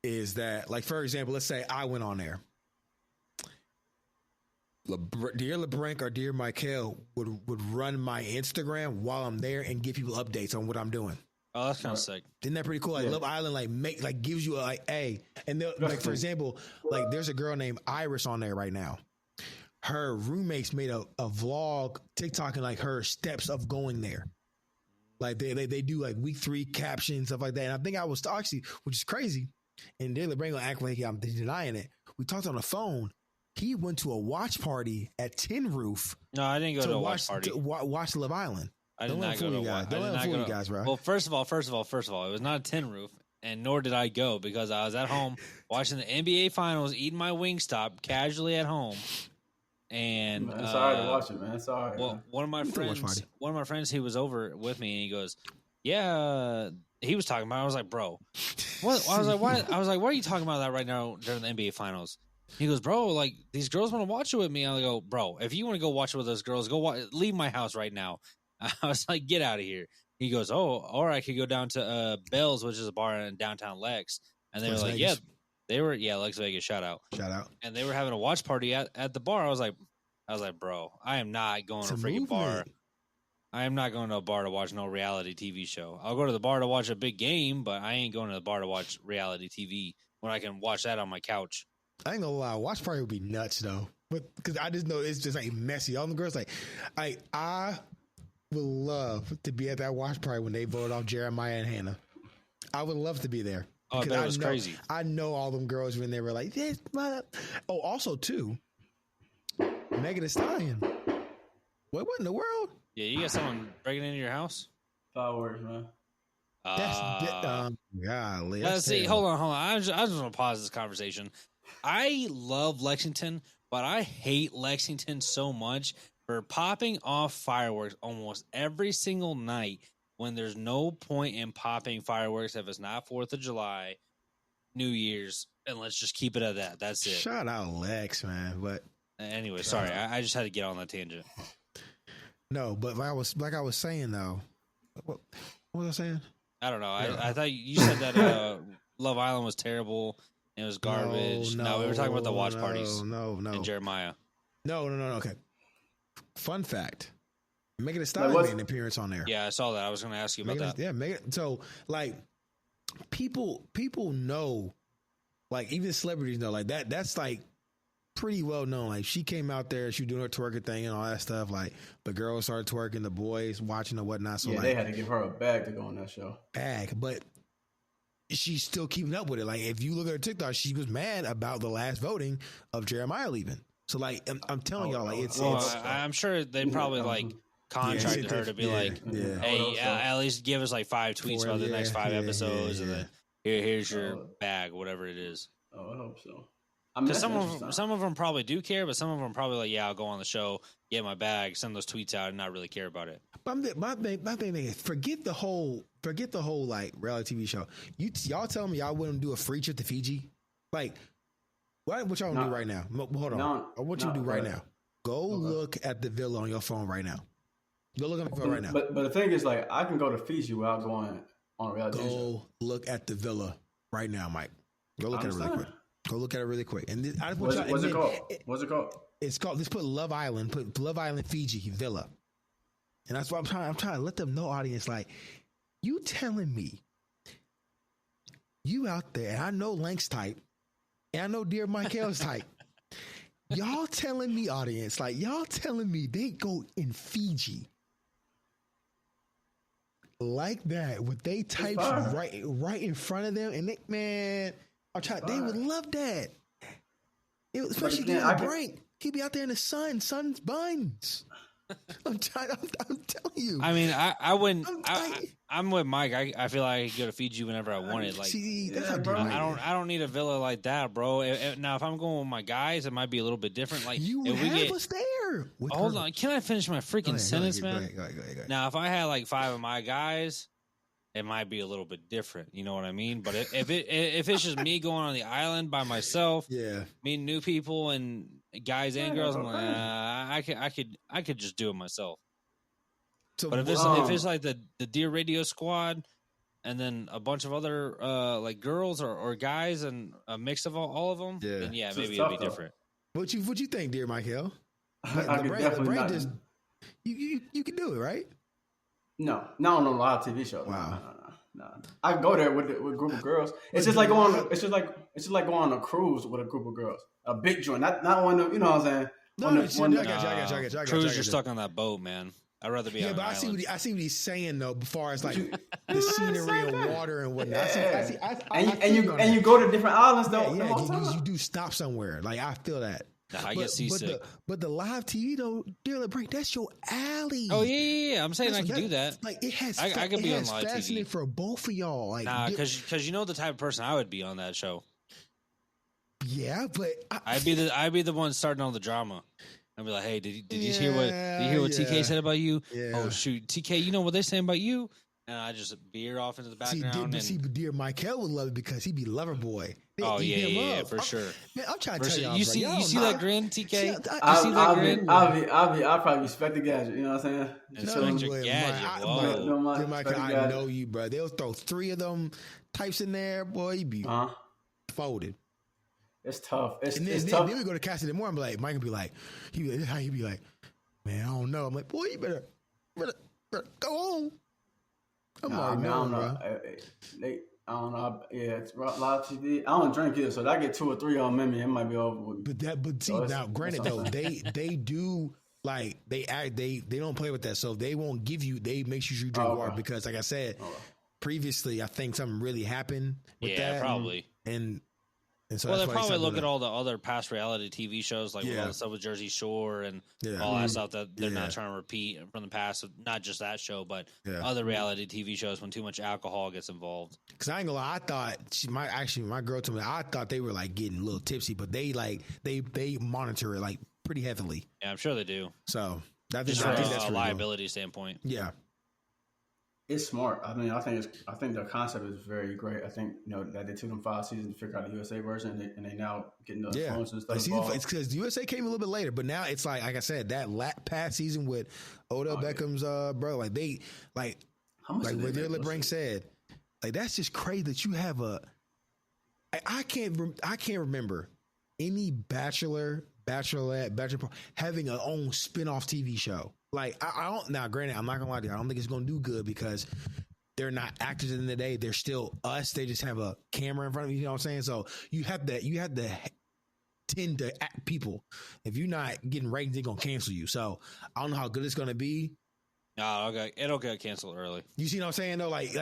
is that, like, for example, let's say I went on there. Dear LeBranc or Dear Michael would run my Instagram while I'm there and give people updates on what I'm doing. Oh, that's kind of sick. Isn't that pretty cool? Like Love Island, gives you and like, for example, like there's a girl named Iris on there right now. Her roommates made a vlog TikTok and like her steps of going there. Like they do like week 3 captions, stuff like that. And I think I was actually, which is crazy. And Daily Brain gonna act like I'm denying it. We talked on the phone. He went to a watch party at Tin Roof. No, I didn't go to a watch party. To watch Love Island. I did not go to watch. Don't let fool you guys, bro. Well, first of all, it was not a Tin Roof, and nor did I go because I was at home watching the NBA Finals, eating my Wingstop casually at home. And it's hard to watch it, man. It's hard. Well, one of my friends, he was over with me, and he goes, "Yeah." He was talking about. I was like, "Bro, what?" I was like, "Why?" I was like, "Why are you talking about that right now during the NBA Finals?" He goes, "Bro, like these girls want to watch it with me." I go, "Bro, if you want to go watch it with those girls, leave my house right now." I was like, "Get out of here." He goes, "Oh, or I could go down to Bell's, which is a bar in downtown Lex." And they were like, Vegas. Lex Vegas, shout out. And they were having a watch party at the bar. I was like, "Bro, I am not going to a freaking bar. I am not going to a bar to watch no reality TV show. I'll go to the bar to watch a big game, but I ain't going to the bar to watch reality TV when I can watch that on my couch." I ain't gonna lie, watch party would be nuts though. But because I just know it's just like messy. All the girls I would love to be at that watch party when they voted off Jeremiah and Hannah. I would love to be there. Oh, I bet it was crazy. I know all them girls when they were like, "This mother." Oh, also too, Megan Thee Stallion. What in the world? Yeah, you got someone breaking into your house? Fireworks, man. Golly. Let's see. Hold on. I just want to pause this conversation. I love Lexington, but I hate Lexington so much for popping off fireworks almost every single night when there's no point in popping fireworks if it's not 4th of July, New Year's, and let's just keep it at that. That's it. Shout out Lex, man. But anyway, sorry, I just had to get on that tangent. No, but like I was saying though, what was I saying? I don't know. I thought you said that Love Island was terrible. It was garbage. No, we were talking about the watch parties. No. And Jeremiah. No. Okay. Fun fact. Megan Thee Stallion made an appearance on there. Yeah, I saw that. I was going to ask you about that. Yeah, Megan. So, like, people know, like, even celebrities know, like, that's, like, pretty well known. Like, she came out there, she was doing her twerking thing and all that stuff. Like, the girls started twerking, the boys watching and whatnot. So, they had to give her a bag to go on that show. But she's still keeping up with it. Like, if you look at her TikTok, she was mad about the last voting of Jeremiah leaving. So, like, I'm telling y'all, like, it's I'm sure they probably like contracted her to be hey, at least give us like 5 tweets about the next 5 episodes, and then here's your bag, whatever it is. Oh, I hope so. Because some of them probably do care, but some of them probably like, I'll go on the show, get my bag, send those tweets out, and not really care about it. But my thing is, forget the whole forget the whole like reality TV show. Y'all telling me y'all wouldn't do a free trip to Fiji? Like, what y'all gonna do right now? Hold on. I want you to do right now. Go look at the villa on your phone right now. Go look at the phone right now. But the thing is, like, I can go to Fiji without going on a reality show. Go look at the villa right now, Mike. Go look at it really quick. Go look at it really quick. And what's it called? What's it called? It's called. Let's put Love Island. Put Love Island Fiji villa. And that's why I'm trying to let them know, audience, like, you telling me you out there, and I know Lank's type, and I know Dear Michael's type. Y'all telling me, audience, like, y'all telling me they go in Fiji like that with they types right in front of them, and they would love that. Especially getting a break. He'd be out there in the sun's buns. I'm telling you. I mean, I wouldn't. I'm with Mike. I feel like I could go to Fiji whenever I wanted. Like, I don't need a villa like that, bro. Now, if I'm going with my guys, it might be a little bit different. Like, you have us there. Hold on, can I finish my freaking sentence, man? Go ahead. Now, if I had like 5 of my guys, it might be a little bit different. You know what I mean? But if it's just me going on the island by myself, meeting new people and guys and girls, I'm like, I could just do it myself. So, but if it's like the Dear Radio Squad, and then a bunch of other like girls or guys, and a mix of all of them, then maybe it'd be different. What you think, Dear Michael? I could definitely not. You can do it, right? No, not on a live TV show. Wow. No. I go there with a group of girls. It's just like going on a cruise with a group of girls. A big joint, not one of, you know what I'm saying. I got you. Cruise, you're stuck on that boat, man. I'd rather be on an island. I see what he's saying though, as far as like the scenery and water and whatnot. And you go to different islands though. You do stop somewhere. Like, I feel that. I get seasick. But the live TV though, Dear Break, that's your alley. Oh yeah. I'm saying I can do that. Like, it has. I could be on live fascinating TV for both of y'all. Like, because you know the type of person I would be on that show. Yeah, but I'd be the one starting all the drama. I'd be like, hey, did you hear what TK said about you? Yeah. Oh shoot, TK, you know what they're saying about you? And I just veer off into the background. See, Dear Michael would love it because he'd be lover boy. Yeah, for sure. Man, I'm trying to tell y'all. You see that grin, TK? You see that grin? I'll probably respect the gadget. You know what I'm saying? Respect your gadget. Whoa. Dear Michael, I know you, bro. They'll throw 3 of them types in there, boy. You be folded. It's tough. It's tough. tough. Then we go to Cassie the more. I'm like, Mike will be like, he'd be like, man, I don't know. I'm like, boy, you better go on. I'm like, no, bro. I don't know. Yeah, it's live TV. I don't drink it, so if I get 2 or 3 on me, it might be over with me. But see, now, granted though, they do. Like, they don't play with that, so they won't give you. They make sure you drink water because, like I said previously, I think something really happened with that. Yeah, probably. And so they'll probably look at all the other past reality TV shows, like all the stuff with Jersey Shore and all that stuff that they're not trying to repeat from the past. Not just that show, but other reality TV shows when too much alcohol gets involved. Because I ain't gonna lie, I thought my girl told me I thought they were like getting a little tipsy, but they monitor it like pretty heavily. Yeah, I'm sure they do. So that's a liability standpoint. Yeah. It's smart. I mean, I think the concept is very great. I think that they took them 5 seasons to figure out the USA version, and they now getting the influences and stuff. It's because the USA came a little bit later, but now it's like I said, that past season with Odell Beckham's bro, like they how much like what Dear LeBranc said, like that's just crazy that you have I can't remember any bachelorette having a own spinoff TV show. Like, I don't, now granted, I'm not gonna lie to you, I don't think it's gonna do good because they're not actors in the day. They're still us. They just have a camera in front of you. You know what I'm saying? So you have to tend to act people. If you're not getting ratings, they're gonna cancel you. So I don't know how good it's gonna be. No, it'll get canceled early. You see what I'm saying though? Like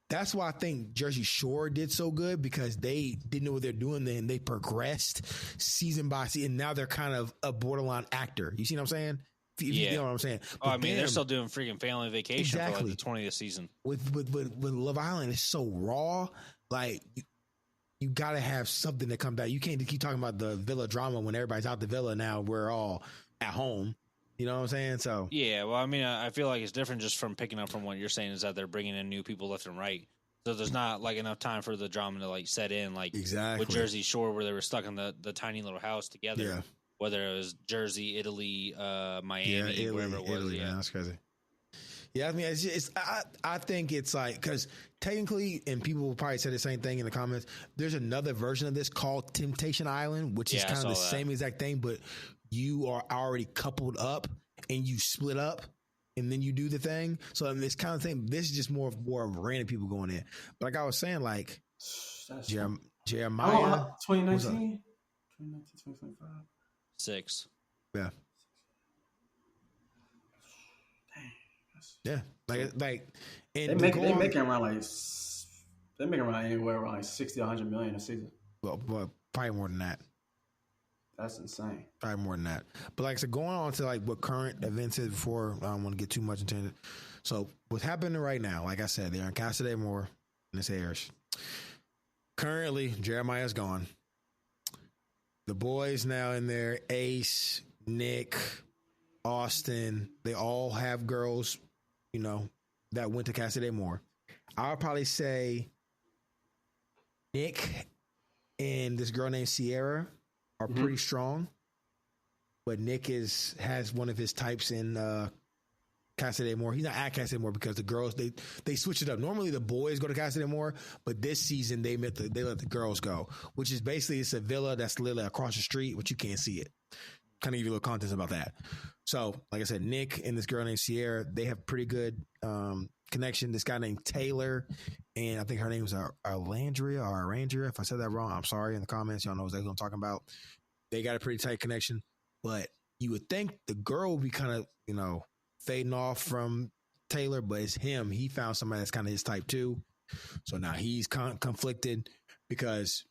that's why I think Jersey Shore did so good because they didn't know what they're doing. Then they progressed season by season. And now they're kind of a borderline actor. You see what I'm saying? You know what I'm saying? But I mean, they're still doing freaking Family Vacation for like the 20th season. With Love Island, it's so raw. Like, you got to have something to come back. You can't keep talking about the villa drama when everybody's out the villa now. We're all at home. You know what I'm saying? So yeah, well, I mean, I feel like it's different just from picking up from what you're saying is that they're bringing in new people left and right. So there's not like enough time for the drama to like set in, like exactly with Jersey Shore where they were stuck in the tiny little house together. Yeah. Whether it was Jersey, Italy, Miami, wherever it was. Italy, yeah, man, that's crazy. Yeah, I mean, I think it's like, because technically, and people will probably say the same thing in the comments, there's another version of this called Temptation Island, which is kind of the same exact thing, but you are already coupled up and you split up and then you do the thing. So in this kind of thing, this is just more of random people going in. But like I was saying, like Jeremiah. 2019? 2025. 6. Yeah. Yeah, like, and they making around anywhere around like 60, 100 million a season. Well, probably more than that. That's insane. Probably more than that. But like I said, going on to like what current events is before I don't want to get too much into it. So what's happening right now? Like I said, they're in Casa de Amor and it's airs. Currently, Jeremiah's gone. The boys now in there, Ace, Nick, Austin, they all have girls, you know, that went to Casa de Amor. I'll probably say Nick and this girl named Sierra are pretty strong, but Nick has one of his types in Casa de Amor. He's not at Casa de Amor because the girls they switch it up. Normally the boys go to Casa de Amor, but this season they let the girls go, which is basically it's a villa that's literally across the street, but you can't see it. Kind of give you a little context about that. So, like I said, Nick and this girl named Sierra, they have pretty good connection. This guy named Taylor, and I think her name was Arandria. If I said that wrong, I'm sorry in the comments. Y'all know exactly what I'm talking about. They got a pretty tight connection, but you would think the girl would be kind of, you know, fading off from Taylor, but it's him. He found somebody that's kind of his type too. So now he's conflicted because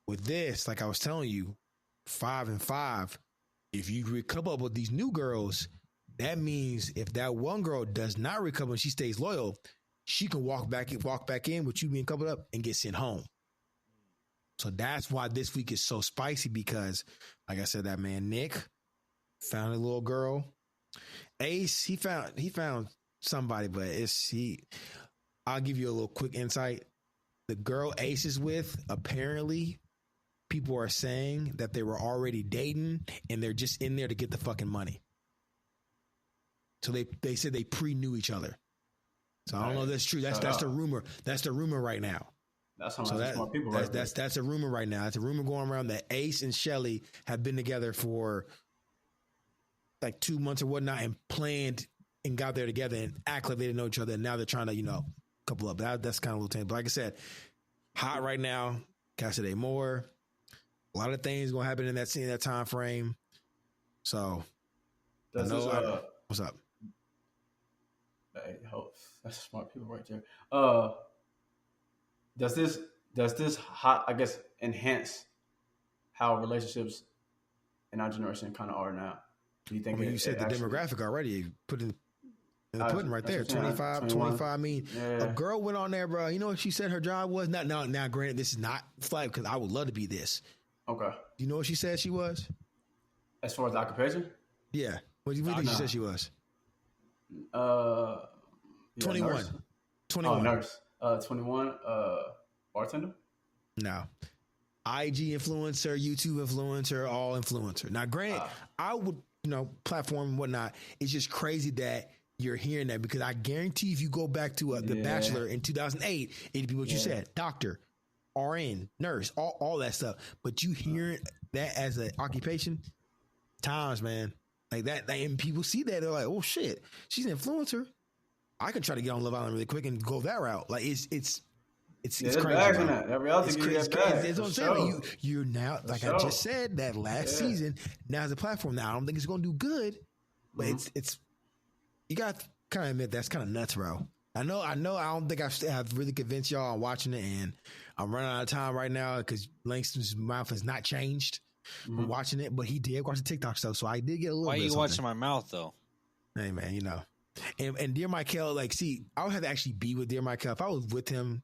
with this, like I was telling you, 5 and 5. If you recover up with these new girls, that means if that one girl does not recover and she stays loyal, she can walk back in with you being coupled up and get sent home. So that's why this week is so spicy because, like I said, that man Nick found a little girl. Ace, he found somebody, but I'll give you a little quick insight. The girl Ace is with, apparently, people are saying that they were already dating and they're just in there to get the fucking money. So they said they pre-knew each other. So I don't know if that's true. That's the rumor. That's the rumor right now. That's how much more people. That's a rumor right now. That's a rumor going around that Ace and Shelly have been together for like 2 months or whatnot and planned and got there together and act like they didn't know each other. And now they're trying to, you know, couple up. That's kind of a little tame. But like I said, hot right now. Casa de Amor. A lot of things going to happen in that time frame. So, what's up? Hey, that's smart people right there. Does this hot, I guess, enhance how relationships in our generation kind of are now? Do you think? You said the demographic already. You put in the pudding right there. 25. I mean, a girl went on there, bro. You know what she said her job was? Now, granted, this is not flight because I would love to be this. Okay. Do you know what she said she was? As far as occupation? Yeah. What do you think she said she was? 21. Nurse. 21. Oh, nurse. 21. Bartender? No. IG influencer, YouTube influencer, all influencer. Now, granted, I would, you know, platform and whatnot. It's just crazy that you're hearing that because I guarantee if you go back to The Bachelor in 2008, it'd be what you said. Doctor, RN, nurse, all that stuff. But you hearing that as an occupation, times, man. Like that, and people see that, they're like, oh shit, she's an influencer. I can try to get on Love Island really quick and go that route. Like it's crazy. Bags in that. Reality it's crazy. That's what I'm saying. Like you're now, like I just said, that last season, now as a platform. Now I don't think it's gonna do good, but it's you got to kind of admit that's kind of nuts, bro. I know. I don't think I've really convinced y'all on watching it, and I'm running out of time right now because Langston's mouth has not changed from watching it, but he did watch the TikTok stuff, so I did get a little. Why bit are you of watching my mouth though? Hey man, you know, and Dear Michael, like, see, I would have to actually be with Dear Michael. If I was with him,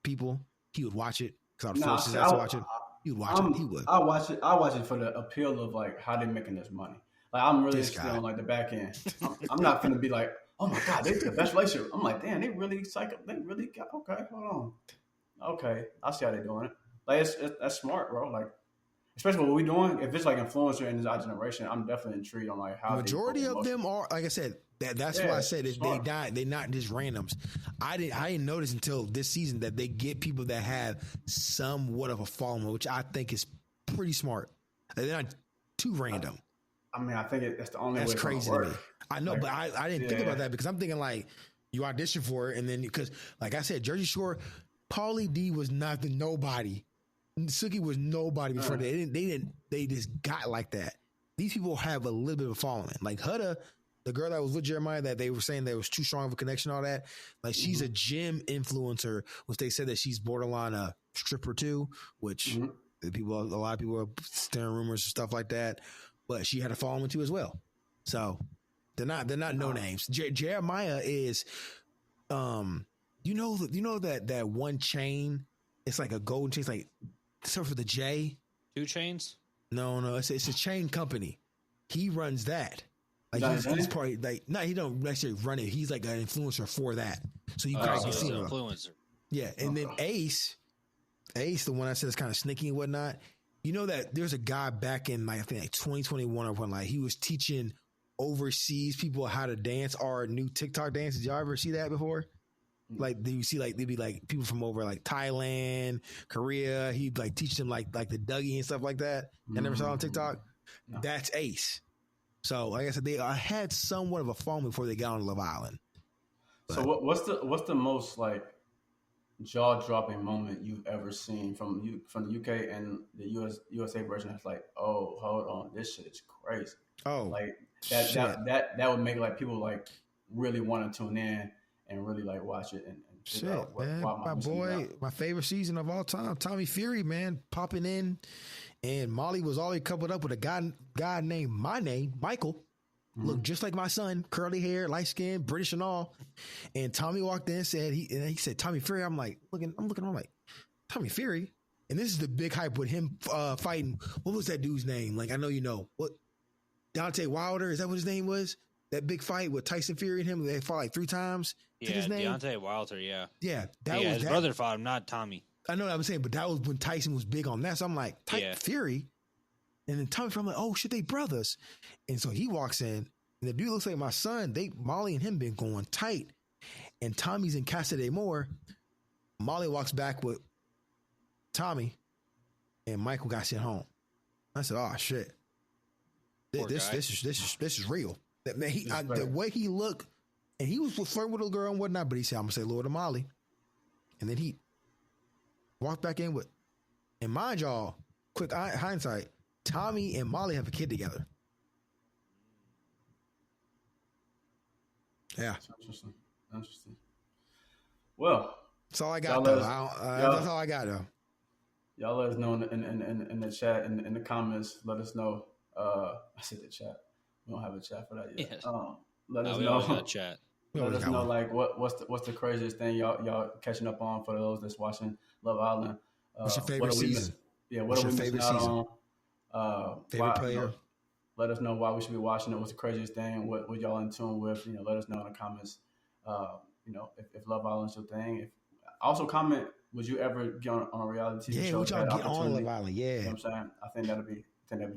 he would watch it because I'd force his ass to watch it. He would watch it. He would. I watch it for the appeal of like how they're making this money. Like I'm really This interested guy. on like the back end. I'm not gonna be like, oh my god, they're the best relationship. I'm like, damn, they really psycho. They really got okay. Hold on, okay, I see how they're doing it. Like that's smart, bro. Like especially what we doing. If it's like influencer in our generation, I'm definitely intrigued on like how Majority of them are, like I said, that's why I said they not just randoms. I didn't notice until this season that they get people that have somewhat of a following, which I think is pretty smart. They're not too random. I mean, I think that's the only way. That's it's crazy gonna to work. me. I know, Like, but I didn't think about that because I'm thinking like you audition for it, and then because like I said, Jersey Shore, Pauly D was not the nobody. Suki was nobody before they just got like that. These people have a little bit of a following. Like Hudda, the girl that was with Jeremiah that they were saying that was too strong of a connection, all that. Like she's a gym influencer, which they said that she's borderline a stripper too, which a lot of people are stirring rumors and stuff like that. But she had a following too as well. So they're not no names. Jeremiah is, you know that one chain. It's like a golden chain. It's like starts with a J. 2 Chainz? No, it's a chain company. He runs that. Like he's probably like he don't necessarily run it. He's like an influencer for that. So you guys can see him. Influencer. Yeah, and then Ace, the one I said is kind of sneaky and whatnot. You know that there's a guy back in like I think like 2021 or when like he was teaching overseas people how to dance or new TikTok dance. Did y'all ever see that before? Like, do you see like they'd be like people from over like Thailand, Korea? He'd like teach them like the Dougie and stuff like that. I never saw on TikTok. No. That's Ace. So like I said, they had somewhat of a phone before they got on Love Island. But, so what's the most like jaw dropping moment you've ever seen from the UK and the USA version? That's like, oh, hold on, this shit is crazy. Oh, like that would make like people like really want to tune in and really like watch it and shit, man. My boy, my favorite season of all time, Tommy Fury, man, popping in, and Molly was already coupled up with a guy named Michael. Looked just like my son, curly hair, light skin, British and all. And Tommy walked in and said he said Tommy Fury. I'm looking, I'm like, Tommy Fury. And this is the big hype with him fighting. What was that dude's name? Like I know you know what Deontay Wilder, is that what his name was? That big fight with Tyson Fury and him, they fought like 3 times. Yeah, his name? Deontay Wilder, yeah. Yeah, his brother fought him, not Tommy. I know what I'm saying, but that was when Tyson was big on that. So I'm like, Fury. And then Tommy, I'm like, oh shit, they brothers. And so he walks in, and the dude looks like my son. Molly and him been going tight. And Tommy's in Casa de Amor. Molly walks back with Tommy, and Michael got sent home. I said, oh shit. This is real. That man, the way he looked, and he was flirting with a girl and whatnot, but he said, I'm gonna say Lord to Molly. And then he walked back in with, and mind y'all, quick hindsight, Tommy and Molly have a kid together. Yeah. That's interesting. Well, that's all I got, though. That's all I got, though. Y'all let us know in the chat, in the comments. Let us know. I said the chat. We don't have a chat for that yet. Yes. Let us we know. got chat. Let us know like what's the craziest thing y'all catching up on for those that's watching Love Island. What's your favorite season? What are we missing out on? Favorite player? Let us know why we should be watching it. What's the craziest thing? What y'all in tune with? Let us know in the comments. If Love Island's your thing. Also comment, would you ever get on a reality TV show? Yeah, would y'all get on Love Island? Yeah. You know what I'm saying? I think that'd be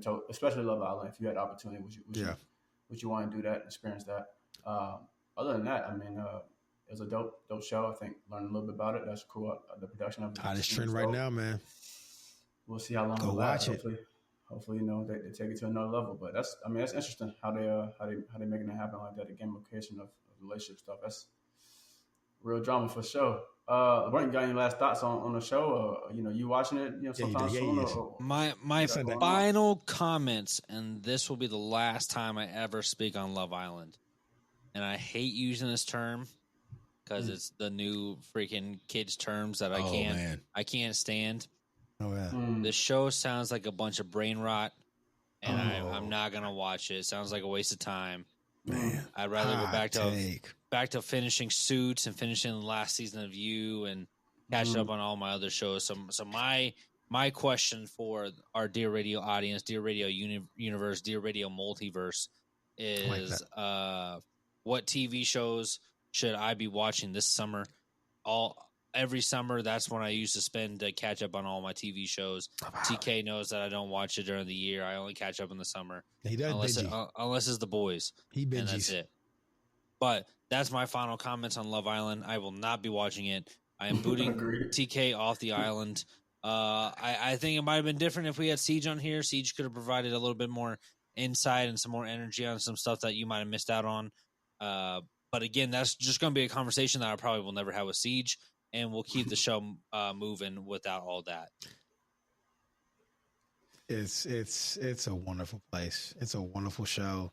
told, especially Love Island. If you had the opportunity, would you want to do that, experience that? Other than that, I mean, it was a dope show. I think learning a little bit about it. That's cool. The production of it. Hottest trend right now, man. We'll see how long it'll last. Hopefully, they take it to another level. But that's interesting how they making it happen like that. The gamification of relationship stuff. That's real drama for sure. Brent, you got any last thoughts on the show? Or, you watching it? Sometime soon. My final comments, and this will be the last time I ever speak on Love Island. And I hate using this term because it's the new freaking kids terms that I can't stand. Oh yeah. The show sounds like a bunch of brain rot, and I'm not gonna watch it. It sounds like a waste of time. Man, I'd rather go back to finishing Suits and finishing the last season of You and catching up on all my other shows. So my my question for our Dear Radio audience, Dear Radio Universe, Dear Radio Multiverse is what TV shows should I be watching this summer? Every summer, that's when I used to spend to catch up on all my TV shows. TK knows that I don't watch it during the year. I only catch up in the summer. He does unless it's The Boys. He binges. And that's it. But that's my final comments on Love Island. I will not be watching it. I am booting TK off the island. I think it might have been different if we had Siege on here. Siege could have provided a little bit more insight and some more energy on some stuff that you might have missed out on. But again, that's just going to be a conversation that I probably will never have with Siege, and we'll keep the show moving without all that. It's a wonderful place. It's a wonderful show,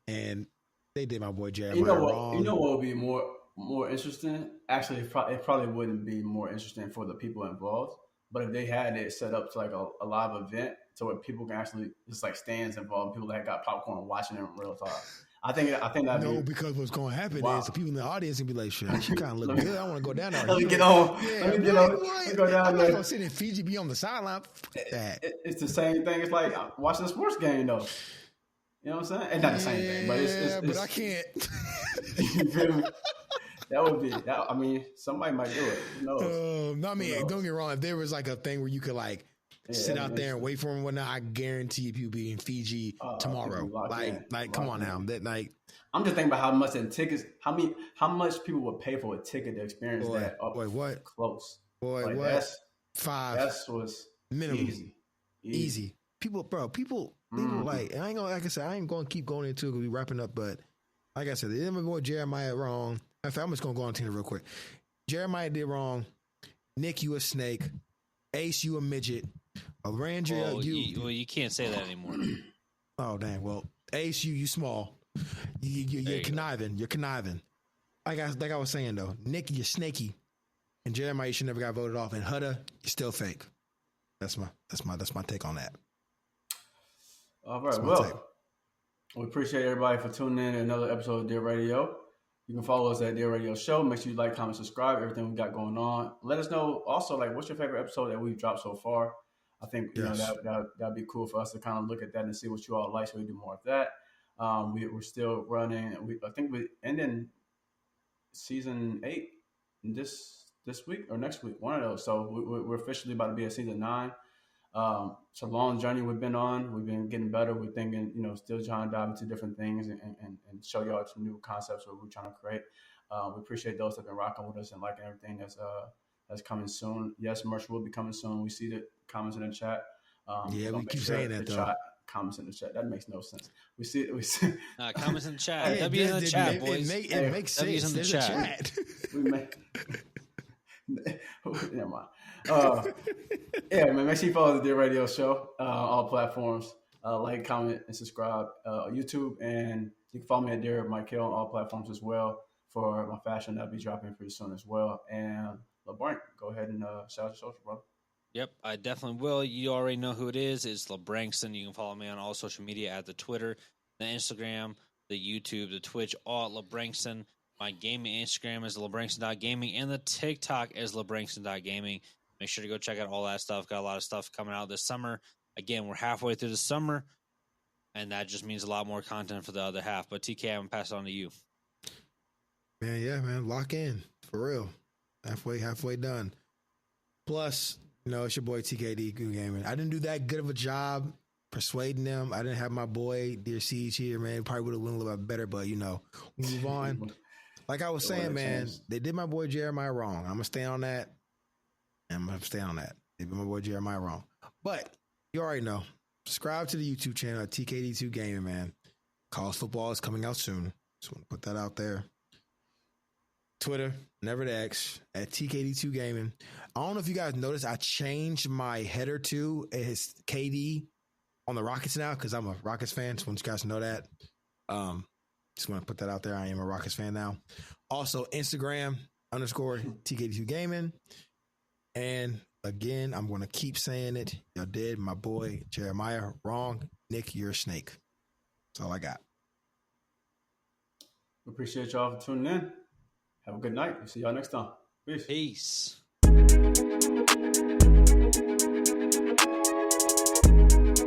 and they did my boy Jeremiah wrong. You know what would be more interesting? Actually, it probably wouldn't be more interesting for the people involved. But if they had it set up to like a live event to where people can actually just like stands involved, people that got popcorn watching it in real time. I think that because what's going to happen is the people in the audience can be like, "Shit, she kind of look good. I want to go down there." Let me get on. Let me get on. Let's go down I'm there. not gonna sit in Fiji, be on the sideline. It's the same thing. It's like watching a sports game, though. You know what I'm saying? It's not the same thing, but it's but I can't. You feel me? That would be that. I mean, somebody might do it. Who knows? No, I mean, don't get me wrong. If there was like a thing where you could like sit out there and wait for him and whatnot, I guarantee if you be in Fiji tomorrow. Like, come on now. That like, I'm just thinking about how much in tickets, how much people would pay for a ticket to experience that up close. Boy, like, what? That's was minimum. Easy. People like, I ain't gonna, like I said, I ain't gonna keep going into it because we wrapping up, but like I said, they did my boy Jeremiah wrong. In fact, I'm just gonna go on Tina real quick. Jeremiah did wrong. Nick, you a snake. Ace, you a midget. Arandria, you can't say that anymore. Oh dang. Well, Ace, you small. You're conniving. You're conniving. Like I was saying though, Nick, you're snaky, and Jeremiah, you should never got voted off. And Hudda, you're still fake. That's my take on that. All right. Well, we appreciate everybody for tuning in to another episode of Dear Radio. You can follow us at Dear Radio Show. Make sure you like, comment, subscribe, everything we got going on. Let us know also, like, what's your favorite episode that we've dropped so far? I think you know that'd be cool for us to kind of look at that and see what you all like, so we do more of that. We're still running. I think we ending season 8 this week or next week, one of those. So we're officially about to be at season 9. It's a long journey we've been on. We've been getting better. We're thinking, still trying to dive into different things and show y'all some new concepts that we're trying to create. We appreciate those that have been rocking with us and liking everything that's coming soon. Yes, merch will be coming soon. We see the comments in the chat. We keep saying that though. Comments in the chat. That makes no sense. We see. Comments in the chat. W's in the chat, boys. It makes sense. W's in the chat. We make. Never mind. Man, make sure you follow the Dear Radio Show all platforms. Like, comment, and subscribe. YouTube, and you can follow me at Dear Michael on all platforms as well for my fashion that'll be dropping pretty soon as well. And LeBrank, go ahead and shout out your social, brother. Yep, I definitely will. You already know who it is. It's LeBrankson. You can follow me on all social media at the Twitter, the Instagram, the YouTube, the Twitch, all at LeBrankson. My gaming Instagram is LeBrankson.gaming, and the TikTok is LeBrankson.gaming. Make sure to go check out all that stuff. Got a lot of stuff coming out this summer. Again, we're halfway through the summer, and that just means a lot more content for the other half. But TK, I'm going to pass it on to you. Man, lock in. For real. Halfway done. Plus, it's your boy TKD Gaming. I didn't do that good of a job persuading them. I didn't have my boy, Dear Siege, here, man. Probably would have went a little bit better, but, we move on. Like I was saying, man, they did my boy Jeremiah wrong. I'm going to stay on that. They did my boy Jeremiah wrong. But you already know. Subscribe to the YouTube channel at TKD2 Gaming, man. College football is coming out soon. Just want to put that out there. Twitter, never the X, at TKD2 Gaming. I don't know if you guys noticed, I changed my header to his KD on the Rockets now because I'm a Rockets fan. Just want you guys to know that. Just want to put that out there. I am a Rockets fan now. Also, Instagram _TKD2 Gaming. And again, I'm going to keep saying it. Y'all did my boy Jeremiah wrong. Nick, you're a snake. That's all I got. Appreciate y'all for tuning in. Have a good night. We'll see y'all next time. Peace.